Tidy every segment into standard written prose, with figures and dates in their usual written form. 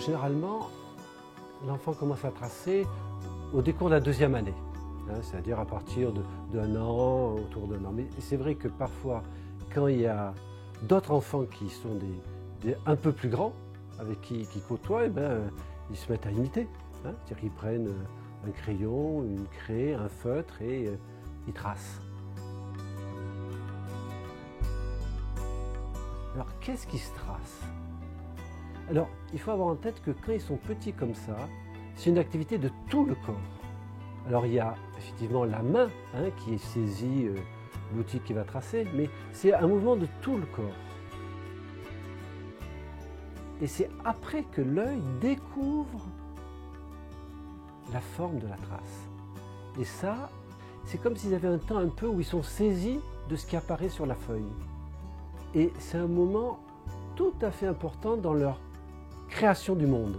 Généralement, l'enfant commence à tracer au décours de la deuxième année, c'est-à-dire à partir d'un an, autour d'un an. Mais c'est vrai que parfois, quand il y a d'autres enfants qui sont un peu plus grands, avec qui côtoient, ils se mettent à imiter. C'est-à-dire qu'ils prennent un crayon, une craie, un feutre et ils tracent. Alors, qu'est-ce qui se trace? Alors, il faut avoir en tête que quand ils sont petits comme ça, c'est une activité de tout le corps. Alors, il y a effectivement la main qui saisit l'outil qui va tracer, mais c'est un mouvement de tout le corps. Et c'est après que l'œil découvre la forme de la trace. Et ça, c'est comme s'ils avaient un temps un peu où ils sont saisis de ce qui apparaît sur la feuille. Et c'est un moment tout à fait important dans leur création du monde.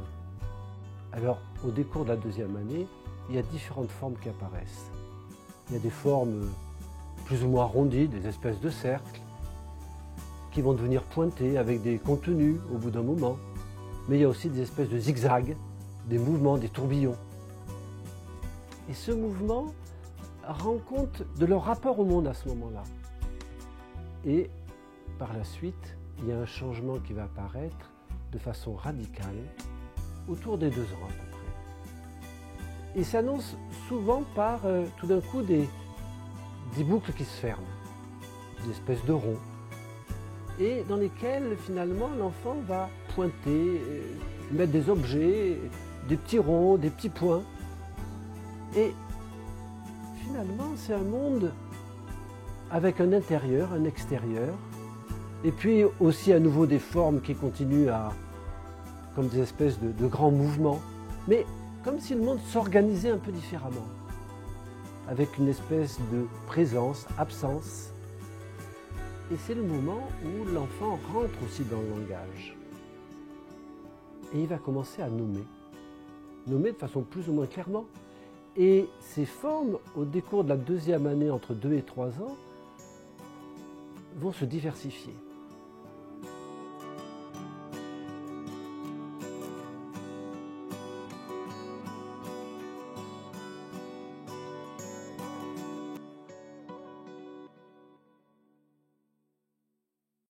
Alors, au décours de la deuxième année, il y a différentes formes qui apparaissent. Il y a des formes plus ou moins arrondies, des espèces de cercles, qui vont devenir pointées avec des contenus au bout d'un moment. Mais il y a aussi des espèces de zigzags, des mouvements, des tourbillons. Et ce mouvement rend compte de leur rapport au monde à ce moment-là. Et par la suite, il y a un changement qui va apparaître de façon radicale autour des 2 ans à peu près. Il s'annonce souvent par tout d'un coup des boucles qui se ferment, des espèces de ronds, et dans lesquels finalement l'enfant va pointer, mettre des objets, des petits ronds, des petits points. Et finalement, c'est un monde avec un intérieur, un extérieur, et puis aussi à nouveau des formes qui continuent comme des espèces de grands mouvements, mais comme si le monde s'organisait un peu différemment, avec une espèce de présence, absence. Et c'est le moment où l'enfant rentre aussi dans le langage. Et il va commencer à nommer de façon plus ou moins clairement. Et ces formes, au décours de la deuxième année, entre 2 et 3 ans, vont se diversifier.